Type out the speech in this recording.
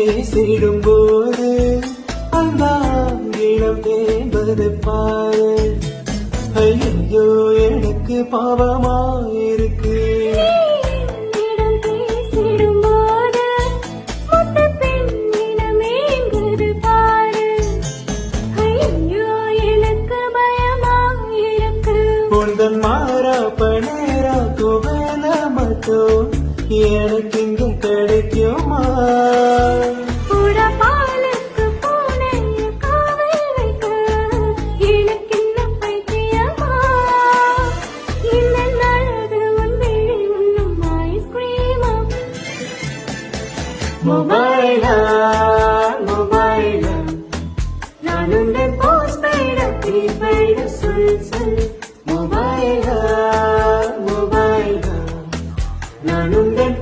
பேசிடும் போது அந்த இடம் என்பது பாரு. ஐயோ எனக்கு பாவமாயிருக்கு. உந்தன் மாறாப்ப நேராக்கு வேலை மட்டும் எனக்கு இங்கு கிடைக்குமா? மொபைலா மொபைலா நான் உன்னை போஸ்ட் பெய்ட ப்ரீபெய்ட சொல் சொல்